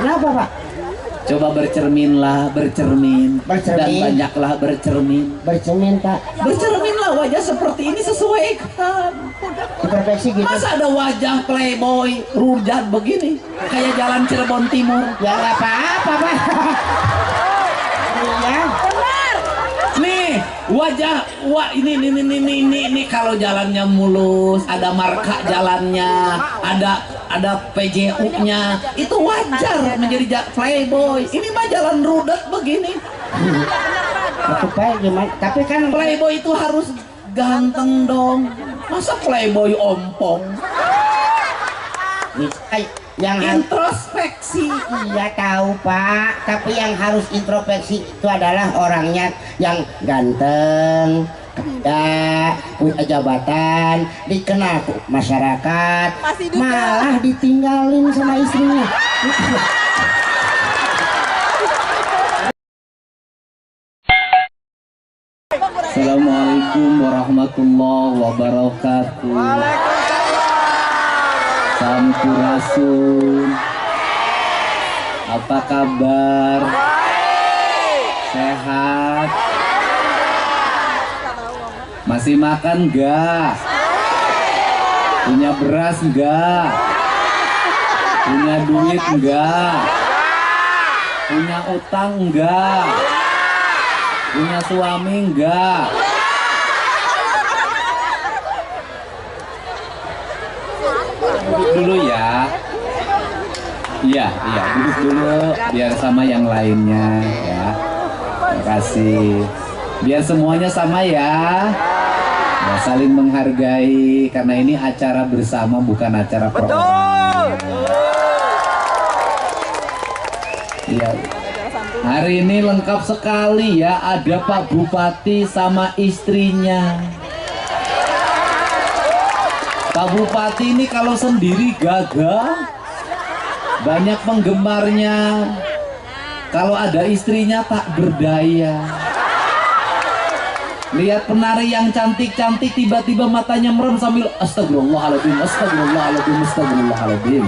Kenapa Pak? Coba bercerminlah, bercermin. Dan banyaklah bercermin. Bercermin Pak. Bercerminlah, wajah seperti ini sesuaikan. Introspeksi gitu. Masa ada wajah playboy rujat begini kayak jalan Cirebon Timur? Ya nggak apa-apa Pak. Iya. Nih wajah, wah ini kalau jalannya mulus, ada marka jalannya, ada PJU-nya, itu wajar menjadi playboy. Ini mah jalan rudet begini. Aku Pak gimana? Tapi kan Playboy itu harus ganteng dong. Masa playboy ompong? yang Introspeksi. iya tahu Pak, tapi yang harus introspeksi itu adalah orangnya yang ganteng, kaya, punya jabatan, dikenal masyarakat, malah ditinggalin sama istrinya. Assalamualaikum warahmatullahi wabarakatuh. Sampurasun. Apa kabar? Sehat? Masih makan enggak? Punya beras enggak? Punya duit enggak? Punya utang enggak? Punya suami enggak? Duduk dulu ya. Iya, duduk dulu biar sama yang lainnya ya. Terima kasih. Biar semuanya sama ya. Ya, saling menghargai karena ini acara bersama bukan acara perorangan. Iya. Hari ini lengkap sekali ya, ada Pak Bupati sama istrinya. Pak Bupati ini kalau sendiri gagah, banyak penggemarnya. Kalau ada istrinya tak berdaya. Lihat penari yang cantik-cantik tiba-tiba matanya merem sambil astagfirullahaladzim, astagfirullahaladzim, astagfirullahaladzim.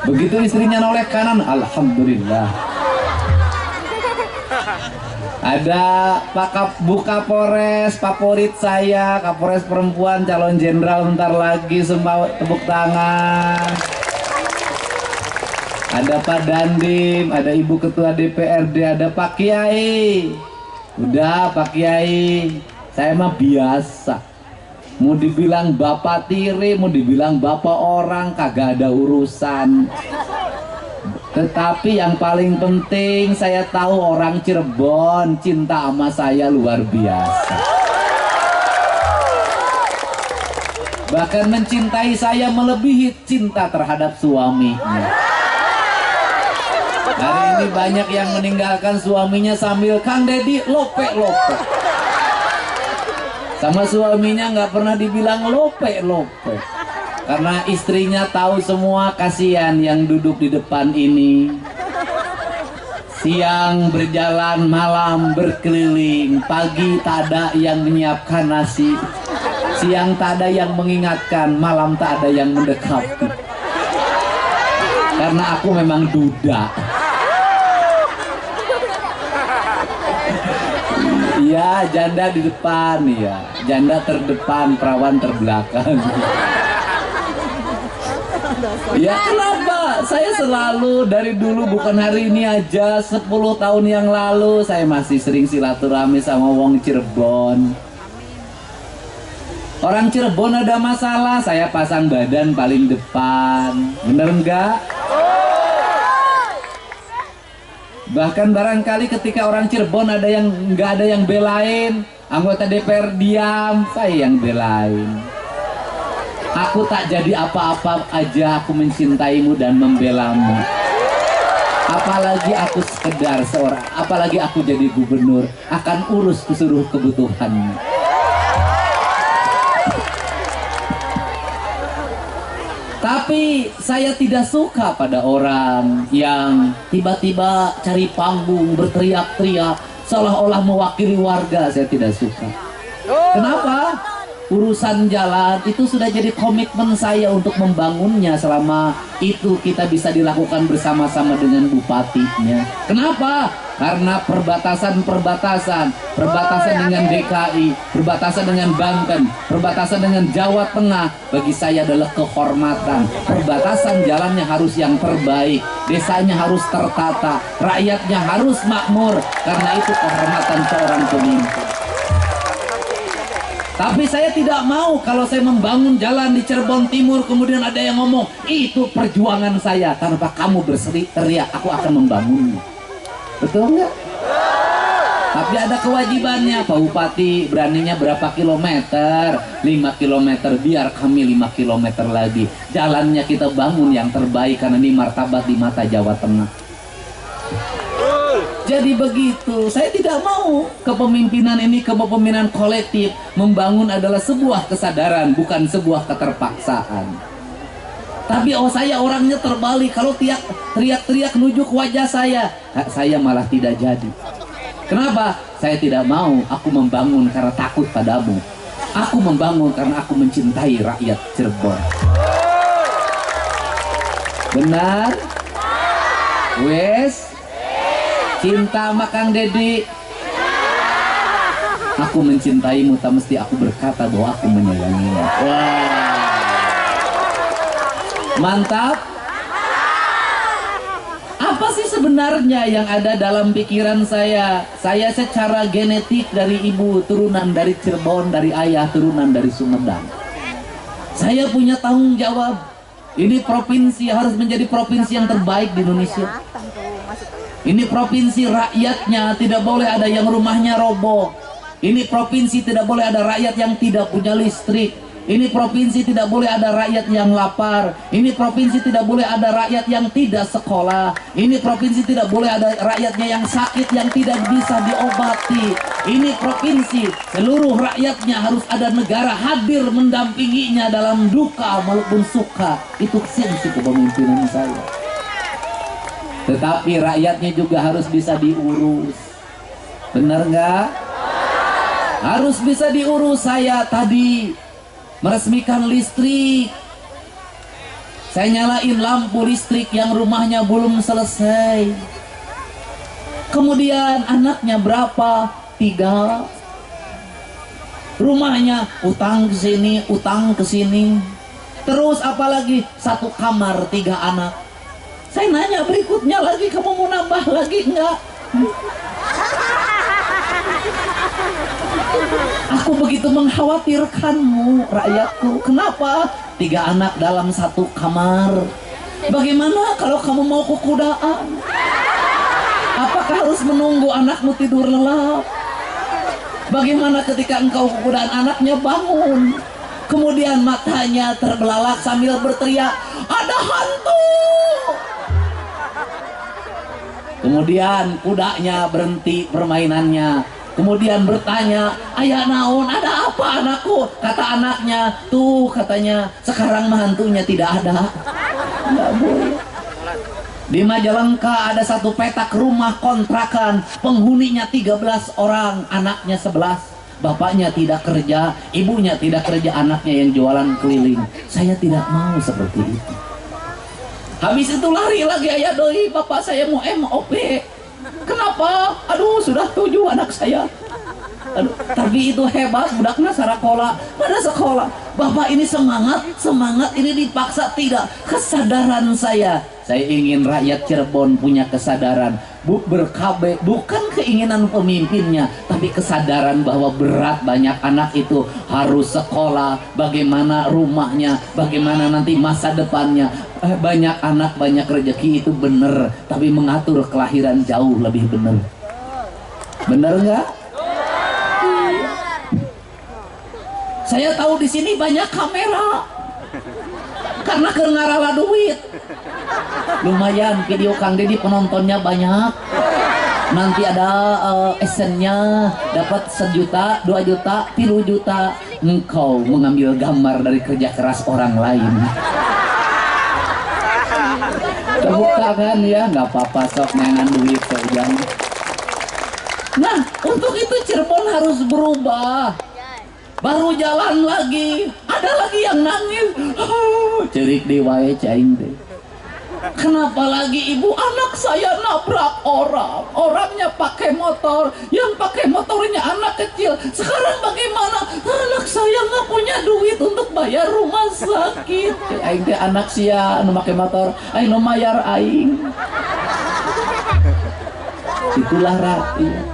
Begitu istrinya noleh kanan, alhamdulillah. Ada Pak Kapolres favorit saya, Kapolres perempuan calon jenderal bentar lagi, semua tepuk tangan. Ada Pak Dandim, ada Ibu Ketua DPRD, ada Pak Kiai. Udah Pak Kiai, saya mah biasa. Mau dibilang bapak tiri, mau dibilang bapak orang, kagak ada urusan. Tetapi yang paling penting saya tahu orang Cirebon cinta sama saya luar biasa. Bahkan mencintai saya melebihi cinta terhadap suaminya. Hari ini banyak yang meninggalkan suaminya sambil Kang Dedi lope-lope. Sama suaminya nggak pernah dibilang lope-lope. Karena istrinya tahu semua, kasihan yang duduk di depan ini. Siang berjalan, malam berkeliling, pagi tak ada yang menyiapkan nasi, siang tak ada yang mengingatkan, malam tak ada yang mendekati. Karena aku memang duda. Iya, janda di depan ya, janda terdepan, perawan terbelakang. Ya kenapa? Saya selalu dari dulu, bukan hari ini aja, 10 tahun yang lalu saya masih sering silaturahmi sama wong Cirebon. Orang Cirebon ada masalah, saya pasang badan paling depan. Bener enggak? Bahkan barangkali ketika orang Cirebon ada yang nggak ada yang belain, anggota DPR diam, saya yang belain. Aku tak jadi apa-apa aja, aku mencintaimu dan membelamu. Apalagi aku sekedar seorang, apalagi aku jadi gubernur, akan urus seluruh kebutuhanmu. Tapi saya tidak suka pada orang yang tiba-tiba cari panggung, berteriak-teriak, seolah-olah mewakili warga. Saya tidak suka. Kenapa? urusan jalan itu sudah jadi komitmen saya untuk membangunnya. Selama itu kita bisa dilakukan bersama-sama dengan bupatinya. Kenapa? Karena perbatasan dengan DKI, perbatasan dengan Banten, perbatasan dengan Jawa Tengah, bagi saya adalah kehormatan. Perbatasan jalannya harus yang terbaik, desanya harus tertata, rakyatnya harus makmur, karena itu kehormatan seorang pemimpin. Tapi saya tidak mau kalau saya membangun jalan di Cirebon Timur, kemudian ada yang ngomong, itu perjuangan saya, tanpa kamu teriak, aku akan membangunnya. Betul nggak? Tapi ada kewajibannya. Pak Bupati beraninya berapa kilometer? 5 kilometer, biar kami 5 kilometer lagi. Jalannya kita bangun yang terbaik, karena ini martabat di mata Jawa Tengah. Jadi begitu. Saya tidak mau kepemimpinan ini kepemimpinan kolektif. Membangun adalah sebuah kesadaran, bukan sebuah keterpaksaan. Tapi saya orangnya terbalik. Kalau teriak-teriak nujuk wajah saya malah tidak jadi. Kenapa? Saya tidak mau. Aku membangun karena takut padamu. Aku membangun karena aku mencintai rakyat Cirebon. Benar? Wes? Cinta sama Kang Dedi? Aku mencintaimu, tak mesti aku berkata bahwa aku menyayangimu. Wah. Mantap. Apa sih sebenarnya yang ada dalam pikiran saya? Saya secara genetik dari ibu, turunan dari Cirebon, dari ayah, turunan dari Sumedang. Saya punya tanggung jawab. Ini provinsi harus menjadi provinsi yang terbaik di Indonesia. Ini provinsi rakyatnya tidak boleh ada yang rumahnya roboh. Ini provinsi tidak boleh ada rakyat yang tidak punya listrik. Ini provinsi tidak boleh ada rakyat yang lapar. Ini provinsi tidak boleh ada rakyat yang tidak sekolah. Ini provinsi tidak boleh ada rakyatnya yang sakit, yang tidak bisa diobati. Ini provinsi seluruh rakyatnya harus ada negara hadir mendampinginya dalam duka maupun suka. Itu esensi kepemimpinan saya. Tetapi rakyatnya juga harus bisa diurus. Benar nggak? Harus bisa diurus. Saya tadi meresmikan listrik. Saya nyalain lampu listrik yang rumahnya belum selesai. Kemudian anaknya berapa? 3. Rumahnya utang ke sini, utang ke sini. Terus apalagi 1 kamar 3 anak. Saya nanya berikutnya lagi, kamu mau nambah lagi enggak? Aku begitu mengkhawatirkanmu, rakyatku. Kenapa? 3 anak dalam 1 kamar. Bagaimana kalau kamu mau kukudaan? Apakah harus menunggu anakmu tidur lelap? Bagaimana ketika engkau kukudaan anaknya bangun, kemudian matanya terbelalak sambil berteriak, ada hantu! Kemudian kudanya berhenti permainannya. Kemudian bertanya, ayah naon, ada apa anakku? Kata anaknya, tuh katanya, sekarang hantunya tidak ada. Nggak boleh. Di Majalengka ada 1 petak rumah kontrakan, penghuninya 13 orang, anaknya 11. Bapaknya tidak kerja, ibunya tidak kerja, anaknya yang jualan keliling. Saya tidak mau seperti itu. Habis itu lari lagi, ayah doi, bapak saya mau MOP. Kenapa? Aduh, sudah 7 anak saya. Aduh, tapi itu hebat, budaknya sarakola, pada sekolah. Bapak ini semangat, ini dipaksa, tidak. Kesadaran saya ingin rakyat Cirebon punya kesadaran, bukan keinginan pemimpinnya, tapi kesadaran bahwa berat banyak anak itu harus sekolah, bagaimana rumahnya, bagaimana nanti masa depannya. Banyak anak, banyak rezeki itu benar, tapi mengatur kelahiran jauh lebih benar. Benar nggak? Saya tahu di sini banyak kamera, karena ngarala duit. Lumayan video Kang Dedi penontonnya banyak. Nanti ada esennya dapat 1 juta, 2 juta, 3 juta. Engkau mengambil gambar dari kerja keras orang lain. Tepuk tangan ya, nggak apa-apa, sok nengan duit sejam. Nah, untuk itu Cirebon harus berubah. baru jalan lagi, ada lagi yang nangis. Cerik di wae caing teh. Kenapa lagi ibu? Anak saya nabrak orang, orangnya pakai motor, yang pakai motornya anak kecil. Sekarang bagaimana? Anak saya nggak punya duit untuk bayar rumah sakit. Aing teh anak sia anu pakai motor, aing nu mayar aing. Itulah rakyat.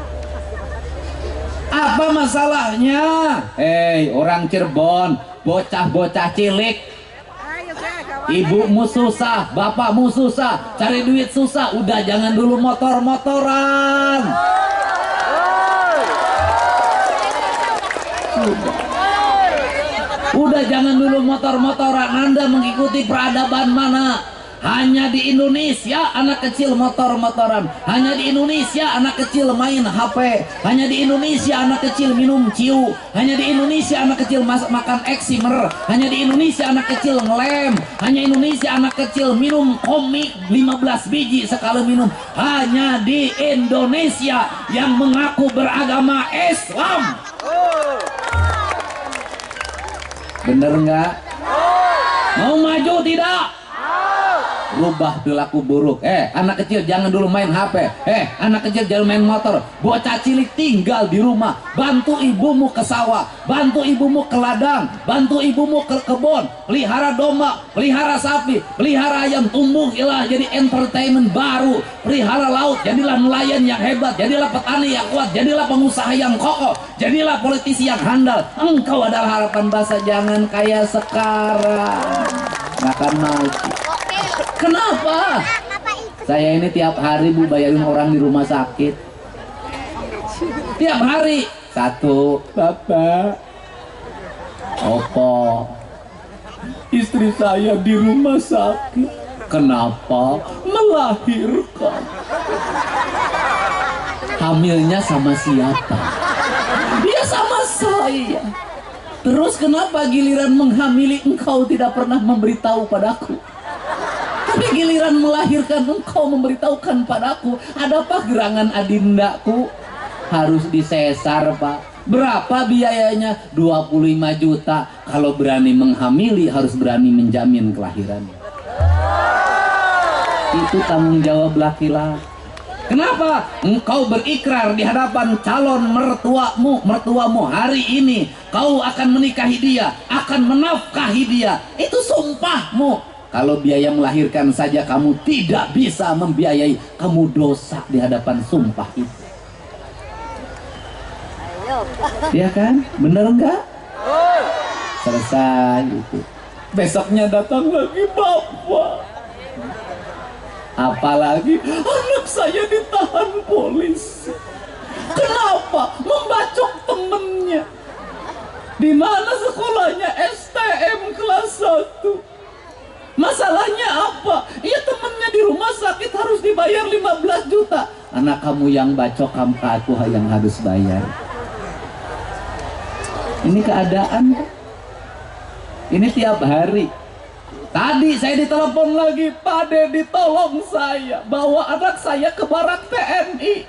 Apa masalahnya? Hei, orang Cirebon, bocah-bocah cilik. Ibumu susah, bapakmu susah, cari duit susah, udah jangan dulu motor-motoran. Udah jangan dulu motor-motoran. Anda mengikuti peradaban mana? Hanya di Indonesia anak kecil motor-motoran. Hanya di Indonesia anak kecil main HP. Hanya di Indonesia anak kecil minum ciu. Hanya di Indonesia anak kecil makan eksimer. Hanya di Indonesia anak kecil ngelem. Hanya Indonesia anak kecil minum komik 15 biji sekali minum. Hanya di Indonesia yang mengaku beragama Islam. Bener nggak? Mau maju tidak? Rubah perilaku buruk. Anak kecil jangan dulu main HP. Anak kecil jangan main motor. Bocah cilik tinggal di rumah. Bantu ibumu ke sawah, bantu ibumu ke ladang, bantu ibumu ke kebun. Pelihara domba, pelihara sapi, pelihara ayam. Tumbuhilah jadi entertainment baru. Pelihara laut, jadilah nelayan yang hebat. Jadilah petani yang kuat. Jadilah pengusaha yang kokoh. Jadilah politisi yang handal. Engkau adalah harapan bangsa. Jangan kayak sekarang makan nasi. Kenapa? Saya ini tiap hari Bu bayarin orang di rumah sakit. Tiap hari. Satu, Bapak, Opo, istri saya di rumah sakit. Kenapa? Melahirkan. Hamilnya sama siapa? Dia sama saya. Terus kenapa giliran menghamili engkau tidak pernah memberitahu padaku? Tapi giliran melahirkan engkau memberitahukan padaku. Adapah gerangan adindaku? Harus disesar, Pak. Berapa biayanya? 25 juta. Kalau berani menghamili harus berani menjamin kelahirannya. Itu tanggung jawab laki-laki. Kenapa? Engkau berikrar di hadapan calon mertuamu hari ini. Kau akan menikahi dia, akan menafkahi dia. Itu sumpahmu. Kalau biaya melahirkan saja kamu tidak bisa membiayai, kamu dosa di hadapan sumpah itu. Iya kan? Bener enggak? Selesai itu. Besoknya datang lagi Bapak. Apalagi anak saya ditahan polisi. Kenapa? Membacok temennya. Di mana sekolahnya? STM kelas 1. Masalahnya apa? Ya temennya di rumah sakit harus dibayar 15 juta. Anak kamu yang bacok, kamu aku yang harus bayar. Ini keadaan. Ini tiap hari. Tadi saya ditelepon lagi, Pak Dedi tolong saya bawa anak saya ke barak TNI.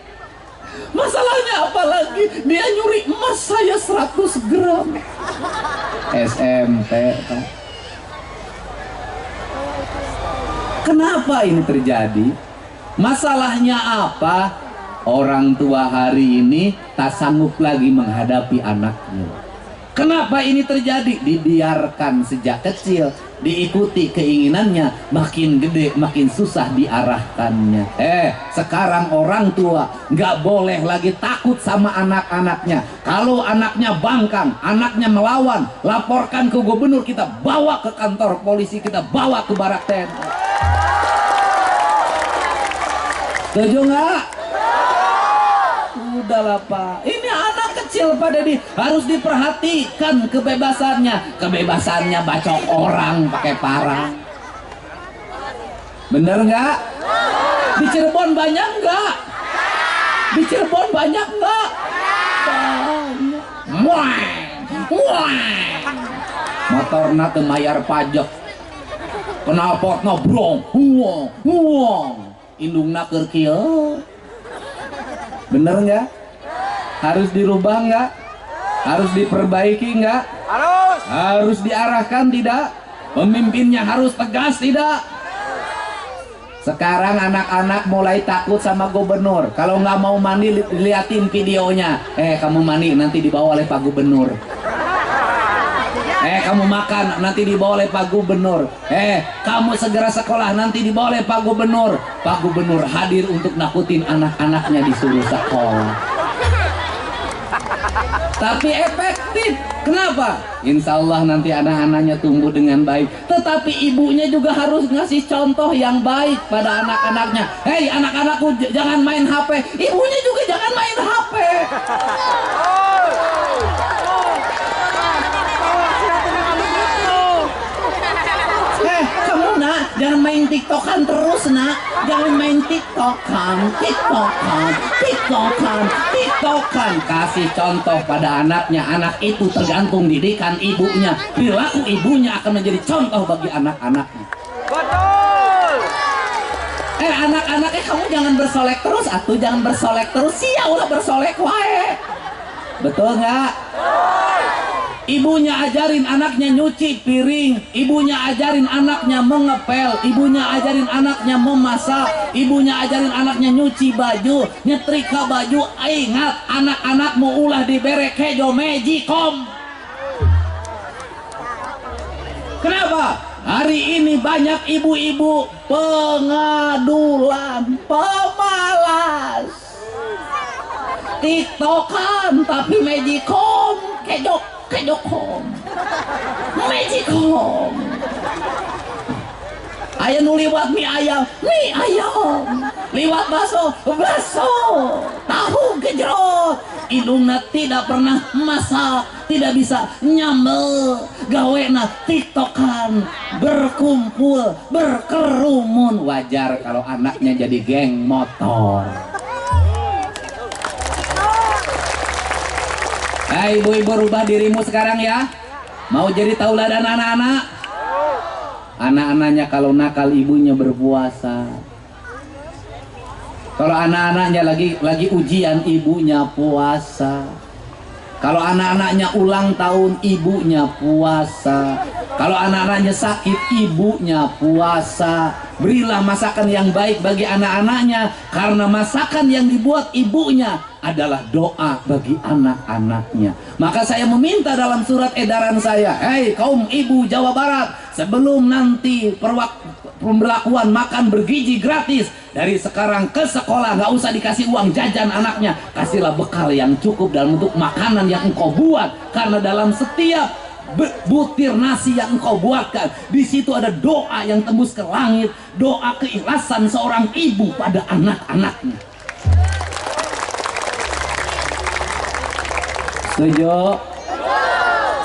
Masalahnya apa lagi? Dia nyuri emas saya 100 gram. SMP. Kenapa ini terjadi? Masalahnya apa? Orang tua hari ini tak sanggup lagi menghadapi anaknya. Kenapa ini terjadi? Dibiarkan sejak kecil, diikuti keinginannya, makin gede makin susah diarahkannya. Sekarang orang tua nggak boleh lagi takut sama anak-anaknya. Kalau anaknya bangkang, anaknya melawan, laporkan ke gubernur, kita bawa ke kantor polisi, kita bawa ke barak TNI. Setuju nggak? Udahlah Pak. Ini anak kecil Pak Dedi, harus diperhatikan kebebasannya. Kebebasannya bacok orang pakai parang. Bener nggak? Di Cirebon banyak nggak? Di Cirebon banyak nggak? Banyak. Motorna teu mayar pajak. Kenapa brong? Huang. Indungna keur kieu. Bener nggak? Harus dirubah nggak? Harus diperbaiki enggak? Harus diarahkan tidak? Pemimpinnya harus tegas tidak? Sekarang anak-anak mulai takut sama gubernur. Kalau nggak mau mandi, liatin videonya. Kamu mandi nanti dibawa oleh Pak Gubernur. Kamu makan nanti dibawa oleh Pak Gubernur. Kamu segera sekolah nanti dibawa oleh Pak Gubernur. Pak Gubernur hadir untuk nakutin anak-anaknya disuruh sekolah. Tapi efektif. Kenapa? Insya Allah nanti anak-anaknya tumbuh dengan baik. Tetapi ibunya juga harus ngasih contoh yang baik pada anak-anaknya. Hei anak-anakku, jangan main HP. Ibunya juga jangan main HP. Kamu nak, jangan main TikTokan terus nak. Jangan main TikTokan. Kasih contoh pada anaknya. Anak itu tergantung didikan ibunya. Perilaku ibunya akan menjadi contoh bagi anak-anaknya. Betul. Anak-anaknya kamu jangan bersolek terus. Jangan bersolek terus. Sia ulah bersolek wae. Betul nggak? Ibunya ajarin anaknya nyuci piring, ibunya ajarin anaknya mengepel, ibunya ajarin anaknya memasak, ibunya ajarin anaknya nyuci baju, nyetrika baju. Ingat, anak-anakmu ulah dibere kejo mejikom. Kenapa? Hari ini banyak ibu-ibu pengadulan, pemalas, TikTokan tapi mejikom, kejokom, mejikom. Aya nu liwat mie ayam, liwat baso, tahu gejrot. Indungna tidak pernah masak, tidak bisa nyambel, gawena TikTokan, berkumpul, berkerumun. Wajar kalau anaknya jadi geng motor. Hai ibu-ibu, rubah dirimu sekarang ya. Mau jadi tauladan anak-anak? Anak-anaknya kalau nakal ibunya berpuasa. Kalau anak-anaknya lagi ujian ibunya puasa. Kalau anak-anaknya ulang tahun ibunya puasa. Kalau anak-anaknya sakit ibunya puasa. Berilah masakan yang baik bagi anak-anaknya, karena masakan yang dibuat ibunya adalah doa bagi anak-anaknya. Maka saya meminta dalam surat edaran saya, hei kaum ibu Jawa Barat, sebelum nanti pemberlakuan makan bergizi gratis, dari sekarang ke sekolah nggak usah dikasih uang jajan anaknya, kasihlah bekal yang cukup dalam bentuk makanan yang engkau buat, karena dalam setiap butir nasi yang engkau buatkan, di situ ada doa yang tembus ke langit, doa keikhlasan seorang ibu pada anak-anaknya. Setuju?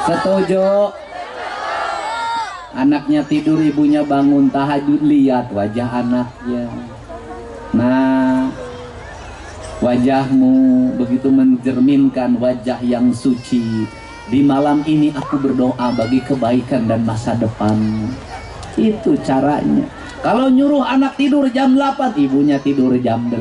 Setuju? Anaknya tidur, ibunya bangun tahajud, lihat wajah anaknya. Nah, wajahmu begitu mencerminkan wajah yang suci. Di malam ini aku berdoa bagi kebaikan dan masa depan. Itu caranya. Kalau nyuruh anak tidur jam 8, ibunya tidur jam 8.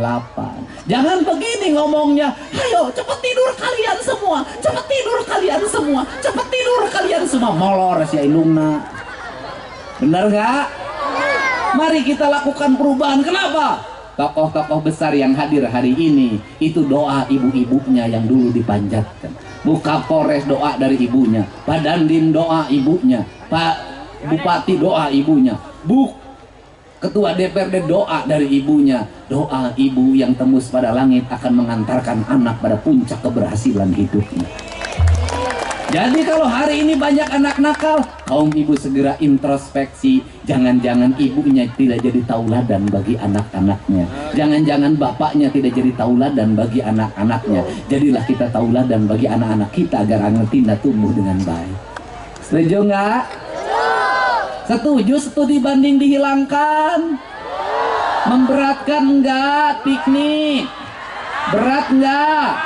Jangan begini ngomongnya, ayo cepat tidur kalian semua, cepat tidur kalian semua, cepat tidur kalian semua. Molor si Ilungna. Benar gak? Mari kita lakukan perubahan. Kenapa? Tokoh-tokoh besar yang hadir hari ini, itu doa ibu-ibunya yang dulu dipanjatkan. Buka Polres doa dari ibunya, Pak Dandim doa ibunya, Pak Bupati doa ibunya, Ketua DPRD doa dari ibunya. Doa ibu yang tembus pada langit akan mengantarkan anak pada puncak keberhasilan hidupnya. Jadi kalau hari ini banyak anak nakal, kaum ibu segera introspeksi. Jangan-jangan ibunya tidak jadi tauladan bagi anak-anaknya. Jangan-jangan bapaknya tidak jadi tauladan bagi anak-anaknya. Jadilah kita tauladan bagi anak-anak kita agar anak kita tumbuh dengan baik. Setuju nggak? Setuju studi banding dihilangkan? Memberatkan enggak piknik? Berat enggak?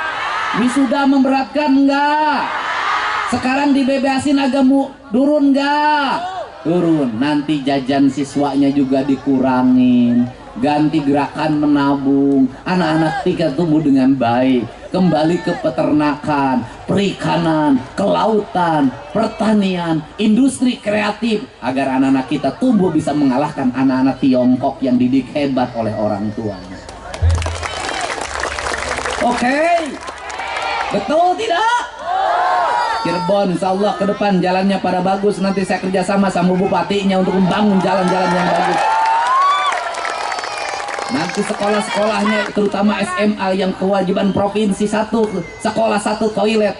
Wisuda memberatkan enggak? Sekarang dibebasin agak turun enggak? Turun. Nanti jajan siswanya juga dikurangin. ganti gerakan menabung, anak-anak kita tumbuh dengan baik, kembali ke peternakan, perikanan, kelautan, pertanian, industri kreatif, agar anak-anak kita tumbuh bisa mengalahkan anak-anak Tiongkok yang didik hebat oleh orang tuanya. Oke, betul tidak? Cirebon insya Allah ke depan jalannya pada bagus. Nanti saya kerjasama sama bupatinya untuk membangun jalan-jalan yang bagus. Nanti sekolah-sekolahnya terutama SMA yang kewajiban provinsi sekolah satu toilet.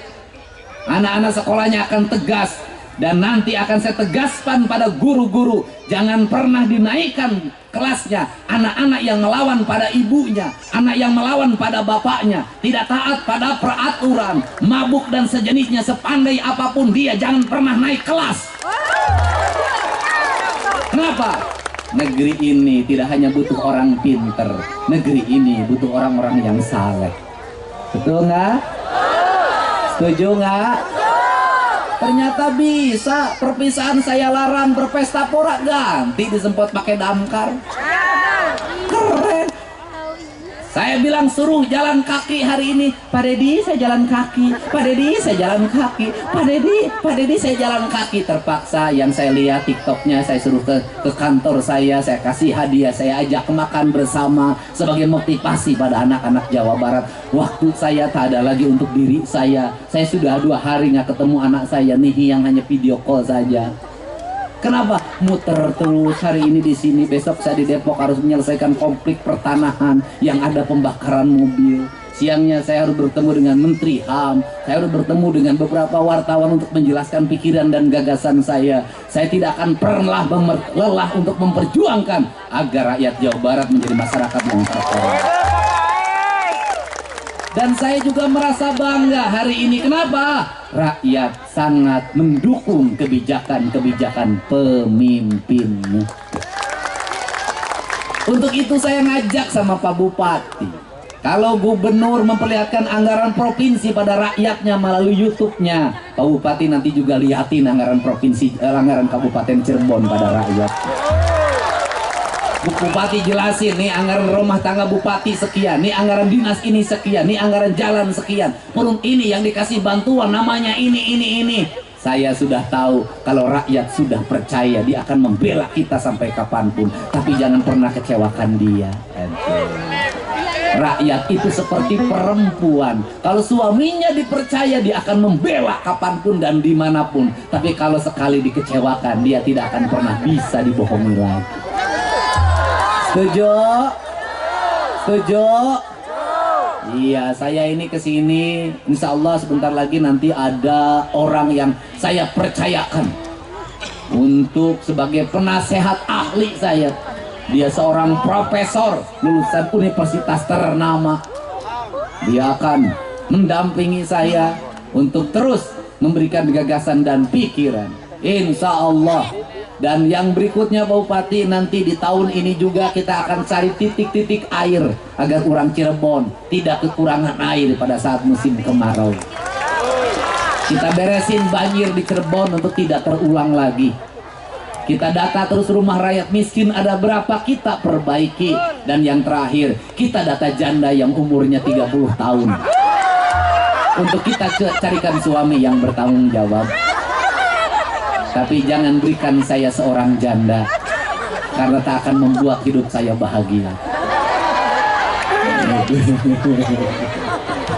Anak-anak sekolahnya akan tegas. Dan nanti akan saya tegaskan pada guru-guru, jangan pernah dinaikkan kelasnya anak-anak yang melawan pada ibunya, anak yang melawan pada bapaknya, tidak taat pada peraturan, mabuk dan sejenisnya. Sepandai apapun dia, jangan pernah naik kelas. Kenapa? Negeri ini tidak hanya butuh orang pinter, negeri ini butuh orang-orang yang saleh. Betul nggak? Setuju nggak? Ternyata bisa. Perpisahan saya larang, berpesta pora ganti disempot pakai damkar. Keren. Saya bilang suruh jalan kaki hari ini. Pak Dedi saya jalan kaki. Pak Dedi saya jalan kaki. Pak Dedi saya jalan kaki. Terpaksa yang saya lihat TikToknya, saya suruh ke kantor saya kasih hadiah, saya ajak makan bersama sebagai motivasi pada anak-anak Jawa Barat. Waktu saya tak ada lagi untuk diri saya sudah 2 hari nggak ketemu anak saya nih yang hanya video call saja. Kenapa? Muter terus, hari ini di sini, besok saya di Depok harus menyelesaikan konflik pertanahan yang ada pembakaran mobil. Siangnya saya harus bertemu dengan Menteri HAM, saya harus bertemu dengan beberapa wartawan untuk menjelaskan pikiran dan gagasan saya. Saya tidak akan pernah lelah untuk memperjuangkan agar rakyat Jawa Barat menjadi masyarakat yang terhormat. Dan saya juga merasa bangga hari ini. Kenapa? Rakyat sangat mendukung kebijakan-kebijakan pemimpinnya. Untuk itu saya ngajak sama Pak Bupati, kalau gubernur memperlihatkan anggaran provinsi pada rakyatnya melalui YouTube-nya, Pak Bupati nanti juga liatin anggaran anggaran Kabupaten Cirebon pada rakyat. Bupati jelasin, nih anggaran rumah tangga bupati sekian, nih anggaran dinas ini sekian, nih anggaran jalan sekian, perun ini yang dikasih bantuan namanya ini. Saya sudah tahu kalau rakyat sudah percaya, dia akan membela kita sampai kapanpun. Tapi jangan pernah kecewakan dia. Rakyat itu seperti perempuan, kalau suaminya dipercaya dia akan membela kapanpun dan dimanapun. Tapi kalau sekali dikecewakan, dia tidak akan pernah bisa dibohongi lagi. Setuju? Setuju? Iya, saya ini kesini, insya Allah sebentar lagi nanti ada orang yang saya percayakan untuk sebagai penasehat ahli saya. Dia seorang profesor lulusan universitas ternama. Dia akan mendampingi saya untuk terus memberikan gagasan dan pikiran, insya Allah. Dan yang berikutnya Pak Bupati, nanti di tahun ini juga kita akan cari titik-titik air agar orang Cirebon tidak kekurangan air pada saat musim kemarau. Kita beresin banjir di Cirebon untuk tidak terulang lagi. Kita data terus rumah rakyat miskin ada berapa, kita perbaiki. Dan yang terakhir, kita data janda yang umurnya 30 tahun untuk kita carikan suami yang bertanggung jawab. Tapi jangan berikan saya seorang janda, karena tak akan membuat hidup saya bahagia.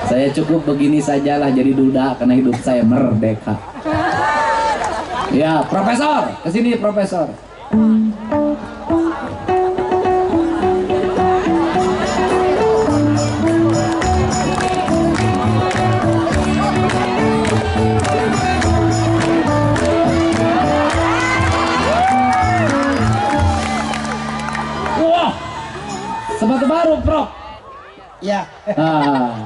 Saya cukup begini sajalah jadi duda, karena hidup saya merdeka. Ya, Profesor, kesini Profesor. Sepatu baru, Prof. Ya.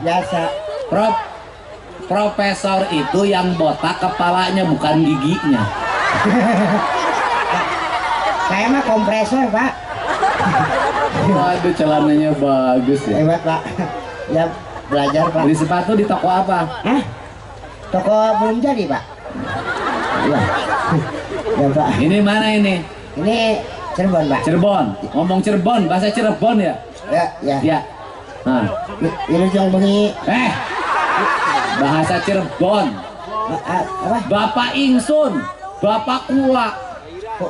Biasa. Prof. Profesor itu yang botak kepalanya, bukan giginya. Saya mah kompresor, Pak. Waduh, celananya bagus ya. Hebat, Pak. Ya, belajar, Pak. Beli sepatu di toko apa? Hah? Toko belum jadi, Pak. Ya. Ya, Pak. Ini mana ini? Ini Cirebon Pak. Cirebon. Ngomong Cirebon, bahasa Cirebon ya? Ya. Ya. Nah. Wilujeng bengi. Bahasa Cirebon. Apa? Bapak Ingsun, Bapak Kula,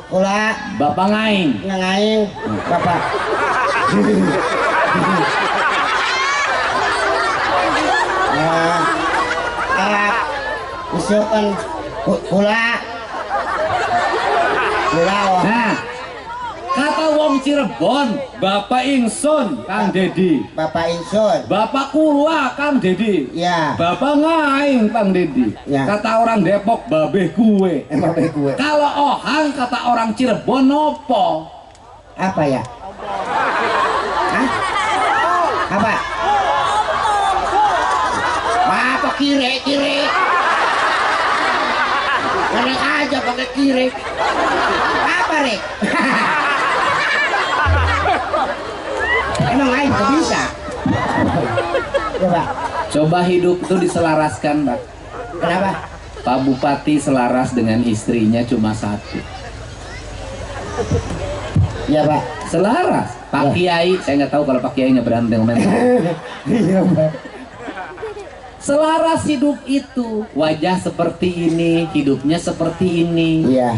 Kula, Bapak Ngaing. Ngaing, Bapak. Usukan kula. Nah, kata wong Cirebon, Bapak Ingsun, Kang Dedi. Bapak Ingsun. Bapak Kula, Kang Dedi. Ya. Bapak Ngaing, Kang Dedi. Ya. Kata orang Depok, babeh gue. Babe gue. Kalau Ohang kata orang Cirebon nopo? Apa ya? Hah? Apa? Apa kire? Enak aja pakai kire. Apa Rek? Emang lain gak bisa. Coba hidup itu diselaraskan, Pak. Kenapa? Pak Bupati selaras dengan istrinya cuma satu. Iya Pak. Selaras. Pak Kiai, saya nggak tahu kalau Pak Kiai nggak berantem sama Iya Pak. Selaras hidup itu, wajah seperti ini, hidupnya seperti ini. Iya.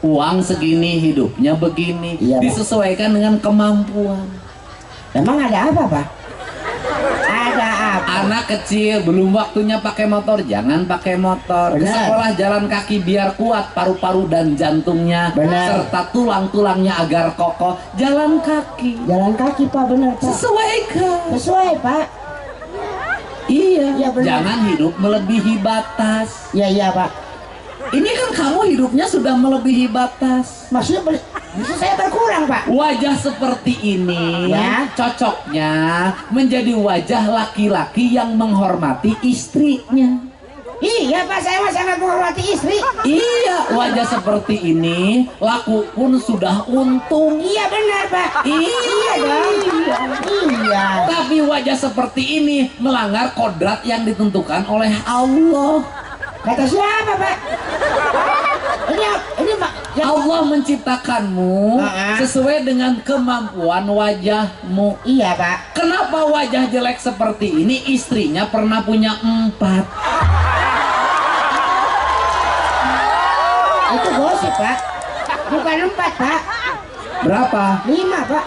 Uang segini, hidupnya begini. Iya, Pak. Disesuaikan dengan kemampuan. Emang ada apa Pak? Ada apa? Anak kecil belum waktunya pakai motor, jangan pakai motor. Ke Benar. sekolah jalan kaki biar kuat paru-paru dan jantungnya, Benar. serta tulang-tulangnya agar kokoh. Jalan kaki. Jalan kaki Pak, benar Pak. Sesuaikan. Sesuai Pak. Iya. Iya, benar. Jangan hidup melebihi batas. Iya Pak. Ini kan kamu hidupnya sudah melebihi batas. Maksudnya saya berkurang Pak. Wajah seperti ini Ya. cocoknya menjadi wajah laki-laki yang menghormati istrinya. Iya Pak, saya mah sangat menghormati istri. Iya, wajah seperti ini laku pun sudah untung. Iya benar Pak. Iya dong. Iya. Tapi wajah seperti ini melanggar kodrat yang ditentukan oleh Allah. Kata siapa Pak? Ini Pak. Allah menciptakanmu Heeh. sesuai dengan kemampuan wajahmu. Iya Pak. Kenapa wajah jelek seperti ini? Istrinya pernah punya 4. Itu gosip Pak. Bukan 4 Pak. Berapa? 5 Pak.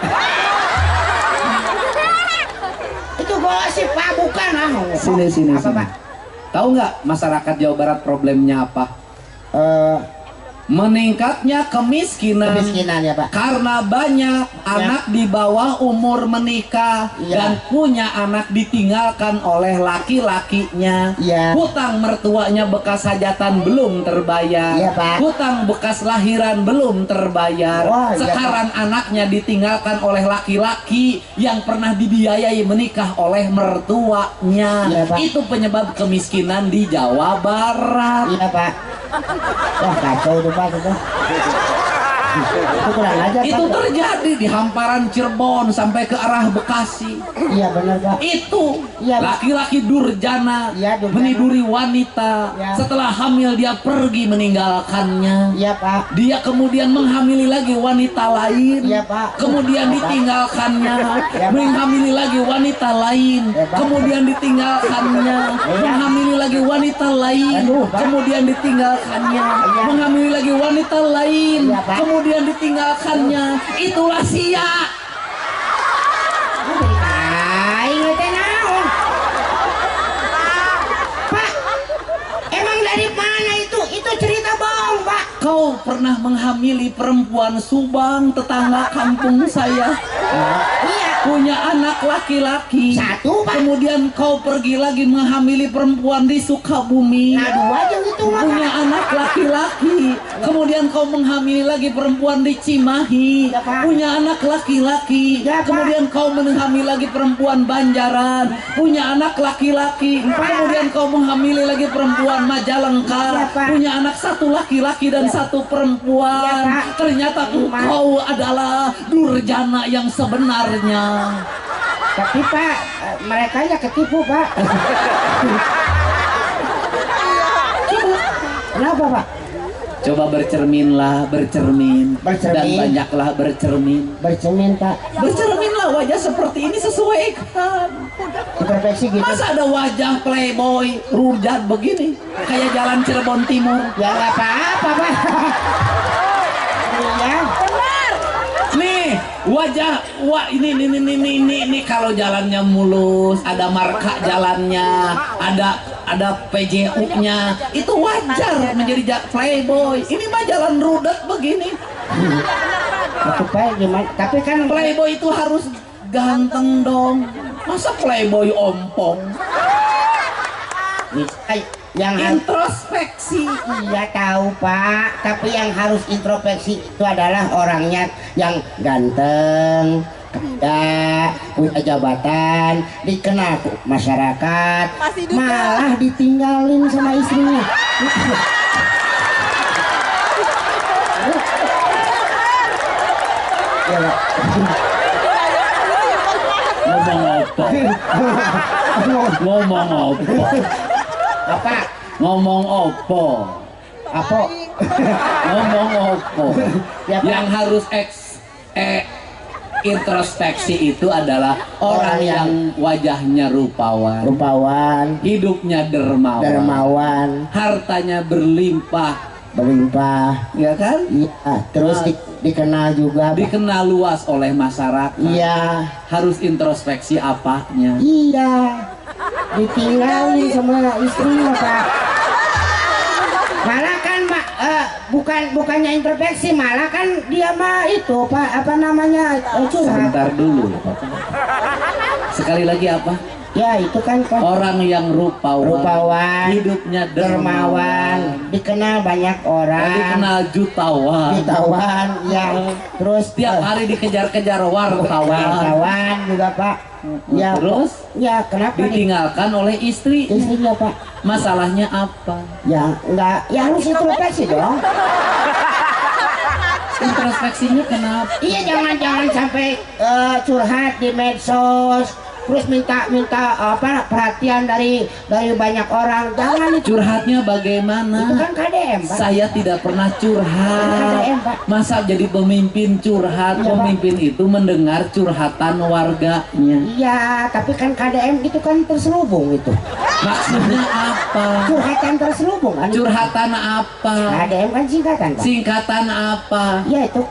Itu gosip Pak, bukan ah. Sini. Apa Pak? Tahu nggak masyarakat Jawa Barat problemnya apa? Meningkatnya kemiskinan Kemiskinan ya Pak. karena banyak anak di bawah umur menikah Ya. dan punya anak ditinggalkan oleh laki-lakinya. Ya. Hutang mertuanya bekas hajatan belum terbayar. Ya, Pak. Hutang bekas lahiran belum terbayar. Wah, ya, Sekarang anaknya ditinggalkan oleh laki-laki yang pernah dibiayai menikah oleh mertuanya. Ya, Pak. Itu penyebab kemiskinan di Jawa Barat. Iya Pak. Wah kacau itu Pak itu. Itu kurang ajar Itu Pak. terjadi di hamparan Cirebon sampai ke arah Bekasi. Iya benar Pak. Itu Iya, Pak. laki-laki durjana, Iya, durjana. meniduri wanita. Iya. Setelah hamil dia pergi meninggalkannya. Iya Pak. Dia kemudian menghamili lagi wanita lain. Iya, Pak. Kemudian Iya, Pak. ditinggalkannya, Iya, Pak. menghamili lagi wanita lain. Iya, Pak. Kemudian ditinggalkannya, Iya. menghamili lagi wanita lain. Aduh, Pak. Kemudian ditinggalkannya, Iya. menghamili lagi wanita lain. Iya, Pak. Kemudian ditinggalkannya. Itulah sia. Ingat naon? Pak, emang dari mana itu? Itu cerita bohong Pak. Kau pernah menghamili perempuan Subang, tetangga kampung saya. Iya. Punya anak laki-laki. Satu Pak. Kemudian kau pergi lagi menghamili perempuan di Sukabumi. Nah 2 aja gitu Pak. Punya anak laki-laki. Kemudian kau menghamili lagi perempuan di Cimahi. Ya, Pak. Punya anak laki-laki. Ya, Pak. Kemudian kau menghamili lagi perempuan Banjaran. Punya anak laki-laki. Kemudian kau menghamili lagi perempuan Majalengka. Ya, Pak. Punya anak 1 laki-laki dan 1 perempuan. Ya, Pak. Ternyata engkau adalah durjana yang sebenarnya. Tapi Pak, mereka nya ketipu Pak. Kenapa Pak? Coba bercerminlah, bercermin. Dan banyaklah bercermin. Bercermin Pak. Bercerminlah, wajah seperti ini sesuaikan. Introspeksi gitu. Masa ada wajah playboy rujat begini kayak jalan Cirebon Timur? Ya nggak apa-apa Pak. Iya. Nih wajah, wah ini kalau jalannya mulus, ada marka jalannya, ada PJU-nya, itu wajar menjadi playboy. Ini mah jalan rudet begini. Aku Pak gimana? Tapi kan Playboy itu harus ganteng dong. Masa playboy ompong? yang Introspeksi. iya tahu Pak, tapi yang harus introspeksi itu adalah orangnya yang ganteng, kaya, punya jabatan, dikenal masyarakat, malah ditinggalin sama istrinya. Ya, Pak. Ngomong apa? Ngomong apa? Apa? Ngomong apa? Apa? Ngomong apa? Ya, Pak. Yang harus introspeksi itu adalah orang yang wajahnya rupawan, hidupnya dermawan, hartanya berlimpah, ya kan? Iya. Terus dikenal juga, dikenal luas oleh masyarakat. Iya. Harus introspeksi apanya? Iya. Ditinggalin sama istrinya Pak. Malah kan bukannya introspeksi, malah kan dia mah itu Pak, apa namanya, curhat. Sebentar dulu. Sekali lagi apa? Ya itu kan Pak. Orang yang rupawan, hidupnya dermawan, dikenal banyak orang, dikenal jutawan, yang terus tiap hari dikejar-kejar wartawan juga Pak. Ya terus ya kenapa ditinggalkan oleh istrinya Pak? Masalahnya apa? Ya enggak, ya harus introspeksi dong. Introspeksinya kenapa? Iya, jangan sampai curhat di medsos, terus minta apa perhatian dari banyak orang. Jangan itu. Curhatnya bagaimana? Itu kan KDM Pak. Saya tidak pernah curhat. KDM Pak. Masa jadi pemimpin curhat? Iya, pemimpin Pak. itu mendengar curhatan warganya. Iya, tapi kan KDM itu kan terselubung itu. Maksudnya apa? Curhatan terselubung kan. Curhatan apa? KDM kan singkatan Pak. Singkatan apa? Ya itu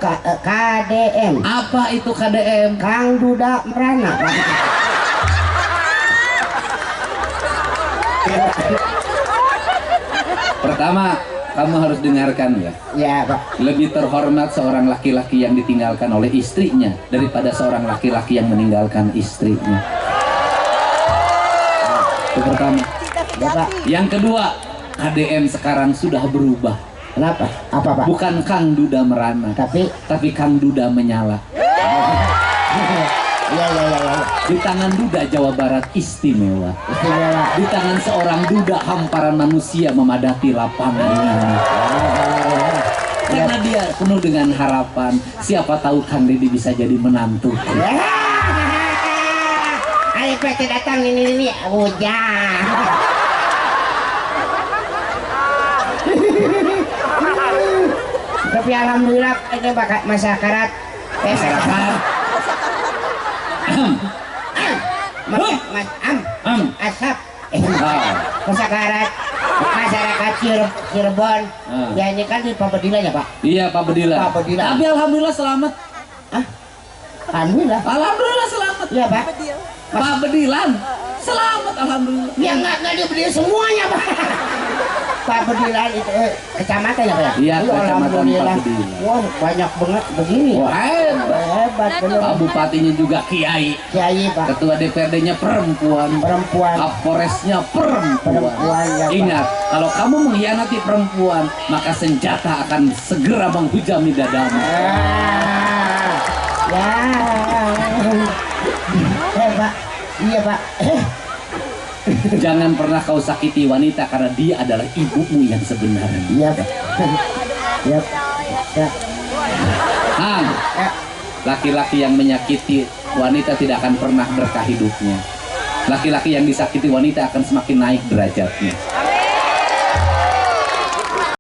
KDM. Apa itu KDM? Kang Duda Merana Pak. Pertama, kamu harus dengarkan ya. Ya Pak. Lebih terhormat seorang laki-laki yang ditinggalkan oleh istrinya daripada seorang laki-laki yang meninggalkan istrinya. Itu pertama. Ya Pak. Yang kedua, KDM sekarang sudah berubah. Kenapa? Apa Pak? Bukan Kang Duda Merana, tapi Kang Duda menyala. Iya. Di tangan Duda Jawa Barat istimewa. Di tangan seorang Duda hamparan manusia memadati lapangan. Karena dia penuh dengan harapan. Siapa tahu Kang Deddy bisa jadi menantu. Ayo PT datang ini hujan. Tapi alhamdulillah ini masyarakat asap masyarakat Cirebon. Ya ini kan di Pak Bedila ya Pak. Iya Pak Bedila. Tapi alhamdulillah selamat. Alhamdulillah selamat. Iya Pak. Pak Bedilan selamat alhamdulillah. Ya nggak dia beli semuanya Pak. Pak Bedilan itu kecamatan ya Pak ya? Iya, kecamatan Pak Bedilan. Wah banyak banget begini. Wah, hebat bener. Pak Bupatinya juga Kiai Pak. Ketua DPRD-nya perempuan. Kapolresnya perempuan. Ya, Pak. Ingat, kalau kamu mengkhianati perempuan, maka senjata akan segera menghujami dadamu. Ya. Pak. Iya Pak. Jangan pernah kau sakiti wanita karena dia adalah ibumu yang sebenarnya. Iya Pak. Iya. Laki-laki yang menyakiti wanita tidak akan pernah berkah hidupnya. Laki-laki yang disakiti wanita akan semakin naik derajatnya.